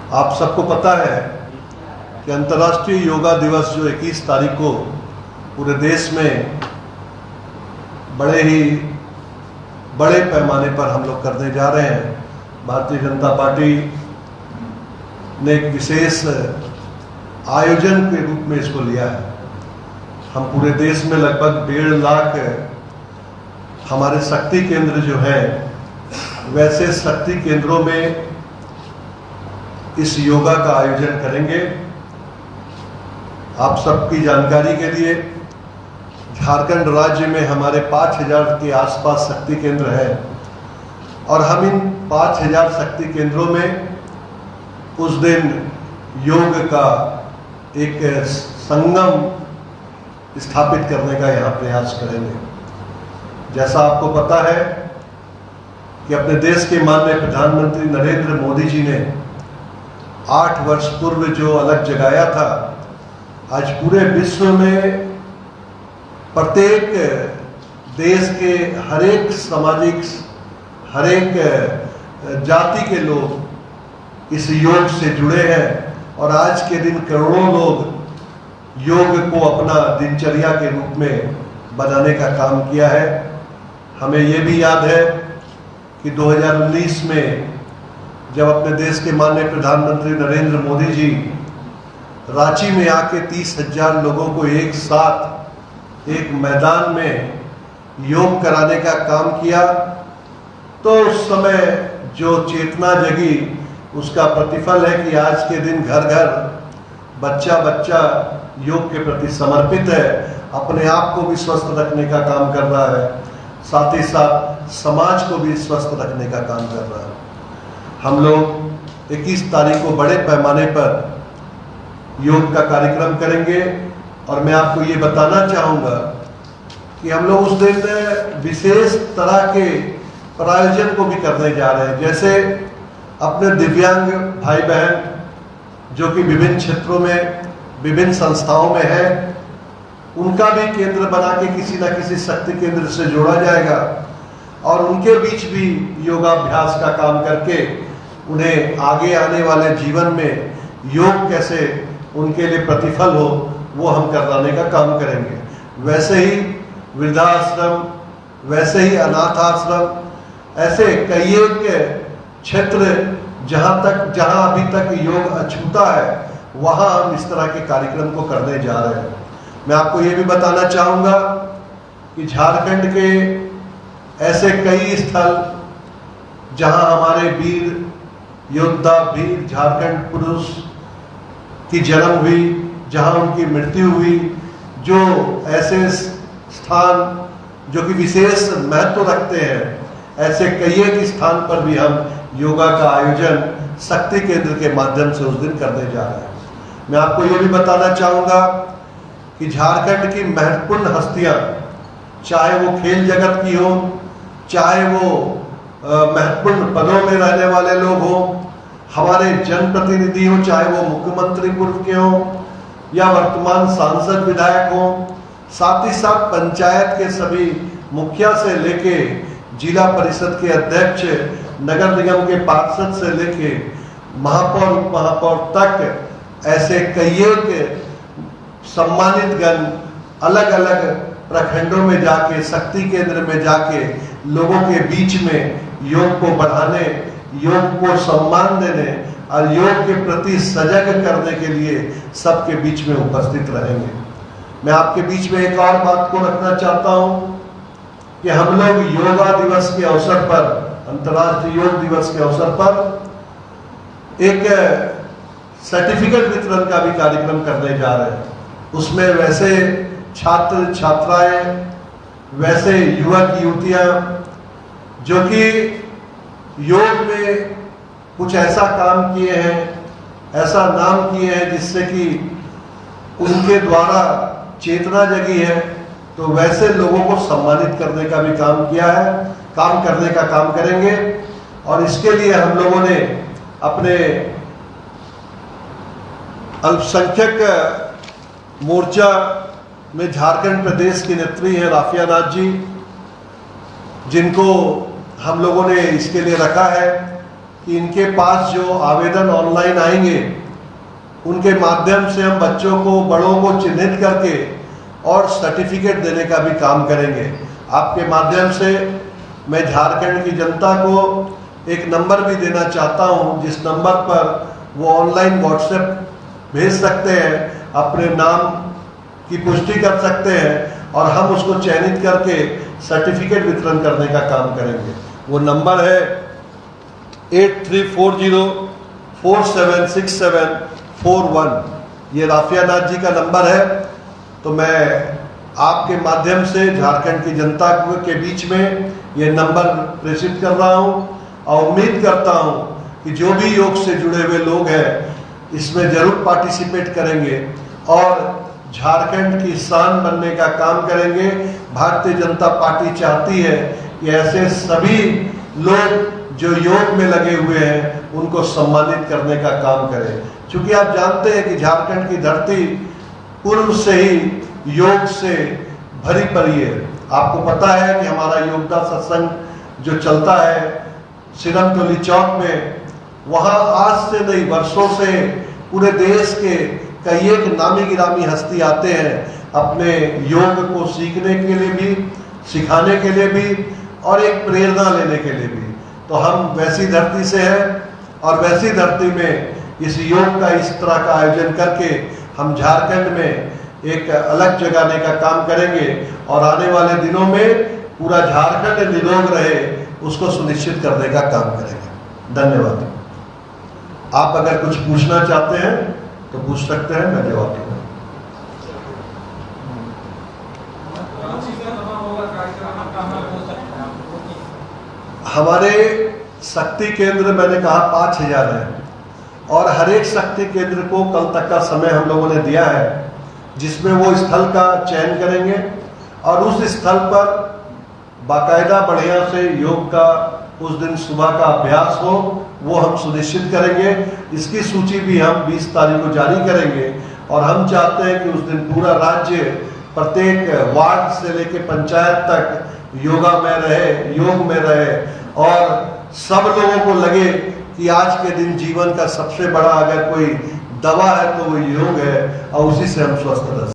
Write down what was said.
आप सबको पता है कि अंतर्राष्ट्रीय योगा दिवस जो 21 तारीख को पूरे देश में बड़े पैमाने पर हम लोग करने जा रहे हैं। भारतीय जनता पार्टी ने एक विशेष आयोजन के रूप में इसको लिया है। हम पूरे देश में लगभग 1.5 लाख हमारे शक्ति केंद्र जो हैं, वैसे शक्ति केंद्रों में इस योगा का आयोजन करेंगे। आप सबकी जानकारी के लिए झारखंड राज्य में हमारे 5000 के आसपास शक्ति केंद्र हैं और हम इन 5000 शक्ति केंद्रों में उस दिन योग का एक संगम स्थापित करने का यहाँ प्रयास करेंगे। जैसा आपको पता है कि अपने देश के माननीय प्रधानमंत्री नरेंद्र मोदी जी ने 8 वर्ष पूर्व जो अलग जगाया था, आज पूरे विश्व में प्रत्येक देश के हरेक सामाजिक, हरेक जाति के लोग इस योग से जुड़े हैं और आज के दिन करोड़ों लोग योग को अपना दिनचर्या के रूप में बनाने का काम किया है। हमें ये भी याद है कि 2019 में जब अपने देश के माननीय प्रधानमंत्री नरेंद्र मोदी जी रांची में आके 30,000 लोगों को एक साथ एक मैदान में योग कराने का काम किया, तो उस समय जो चेतना जगी उसका प्रतिफल है कि आज के दिन घर घर बच्चा बच्चा योग के प्रति समर्पित है, अपने आप को भी स्वस्थ रखने का काम कर रहा है, साथ ही साथ समाज को भी स्वस्थ रखने का काम कर रहा है। हम लोग 21 तारीख को बड़े पैमाने पर योग का कार्यक्रम करेंगे और मैं आपको ये बताना चाहूँगा कि हम लोग उस दिन विशेष तरह के प्रायोजन को भी करने जा रहे हैं। जैसे अपने दिव्यांग भाई बहन जो कि विभिन्न क्षेत्रों में विभिन्न संस्थाओं में हैं, उनका भी केंद्र बना के किसी न किसी शक्ति केंद्र से जोड़ा जाएगा और उनके बीच भी योगाभ्यास का काम करके उन्हें आगे आने वाले जीवन में योग कैसे उनके लिए प्रतिफल हो, वो हम करवाने का काम करेंगे। वैसे ही वृद्धाश्रम, वैसे ही अनाथ आश्रम, ऐसे कई एक क्षेत्र जहां अभी तक योग अछूता है, वहां हम इस तरह के कार्यक्रम को करने जा रहे हैं। मैं आपको ये भी बताना चाहूँगा कि झारखंड के ऐसे कई स्थल जहां हमारे वीर योद्धा, वीर झारखंड पुरुष की जन्म हुई, जहां उनकी मृत्यु हुई, जो ऐसे स्थान जो कि विशेष महत्व रखते हैं, ऐसे कई एक स्थान पर भी हम योगा का आयोजन शक्ति केंद्र के माध्यम से उस दिन करने जा रहे हैं। मैं आपको ये भी बताना चाहूँगा कि झारखंड की महत्वपूर्ण हस्तियाँ, चाहे वो खेल जगत की हो, चाहे वो महत्वपूर्ण पदों में रहने वाले लोग हों, हमारे जनप्रतिनिधि हो, चाहे वो मुख्यमंत्री पूर्व के हों या वर्तमान सांसद विधायक हों, साथ ही साथ पंचायत के सभी मुखिया से लेके जिला परिषद के अध्यक्ष, नगर निगम के पार्षद से लेके महापौर, उप महापौर तक ऐसे कई एक सम्मानित गण अलग अलग प्रखंडों में जाके, शक्ति केंद्र में जाके लोगों के बीच में योग को बढ़ाने, योग को सम्मान देने और योग के प्रति सजग करने के लिए सबके बीच में उपस्थित रहेंगे। मैं आपके बीच में एक और बात को रखना चाहता हूं कि हम लोग योगा दिवस के अवसर पर, अंतर्राष्ट्रीय योग दिवस के अवसर पर एक सर्टिफिकेट वितरण का भी कार्यक्रम करने जा रहे हैं। उसमें वैसे छात्र छात्राएं, वैसे युवक युवतियां जो कि योग में कुछ ऐसा काम किए हैं, ऐसा नाम किए हैं जिससे कि उनके द्वारा चेतना जगी है, तो वैसे लोगों को सम्मानित करने का भी काम किया है, काम करने का काम करेंगे। और इसके लिए हम लोगों ने अपने अल्पसंख्यक मोर्चा में झारखंड प्रदेश के नेत्री हैं राफिया नाथ जी, जिनको हम लोगों ने इसके लिए रखा है कि इनके पास जो आवेदन ऑनलाइन आएंगे उनके माध्यम से हम बच्चों को, बड़ों को चिन्हित करके और सर्टिफिकेट देने का भी काम करेंगे। आपके माध्यम से मैं झारखंड की जनता को एक नंबर भी देना चाहता हूं, जिस नंबर पर वो ऑनलाइन व्हाट्सएप भेज सकते हैं, अपने नाम की पुष्टि कर सकते हैं और हम उसको चयनित करके सर्टिफिकेट वितरण करने का काम करेंगे। वो नंबर है 8340476741। ये राफिया नाथ जी का नंबर है। तो मैं आपके माध्यम से झारखंड की जनता के बीच में ये नंबर प्रेषित कर रहा हूं और उम्मीद करता हूं कि जो भी योग से जुड़े हुए लोग हैं इसमें जरूर पार्टिसिपेट करेंगे और झारखंड की शान बनने का काम करेंगे। भारतीय जनता पार्टी चाहती है कि ऐसे सभी लोग जो योग में लगे हुए हैं उनको सम्मानित करने का काम करें। क्योंकि आप जानते हैं कि झारखंड की धरती पूर्व से ही योग से भरी पड़ी है। आपको पता है कि हमारा योगदा सत्संग जो चलता है सिरम टोली चौक में, वहां आज से नहीं वर्षों से पूरे देश के कई एक नामी गिरामी हस्ती आते हैं अपने योग को सीखने के लिए भी, सिखाने के लिए भी और एक प्रेरणा लेने के लिए भी। तो हम वैसी धरती से हैं और वैसी धरती में इस योग का इस तरह का आयोजन करके हम झारखंड में एक अलग जगाने का काम करेंगे और आने वाले दिनों में पूरा झारखंड निरोग रहे उसको सुनिश्चित करने का काम करेंगे। धन्यवाद। आप अगर कुछ पूछना चाहते हैं तो पूछ सकते हैं, मैं जवाब दूंगा। हमारे शक्ति केंद्र मैंने कहा 5000 है और हर एक शक्ति केंद्र को कल तक का समय हम लोगों ने दिया है, जिसमें वो स्थल का चयन करेंगे और उस स्थल पर बाकायदा बढ़िया से योग का उस दिन सुबह का अभ्यास हो, वो हम सुनिश्चित करेंगे। इसकी सूची भी हम 20 तारीख को जारी करेंगे और हम चाहते हैं कि उस दिन पूरा राज्य प्रत्येक वार्ड से लेकर पंचायत तक योगा में रहे, योग में रहे और सब लोगों को लगे कि आज के दिन जीवन का सबसे बड़ा अगर कोई दवा है तो वो योग है और उसी से हम स्वस्थ रह सकते हैं।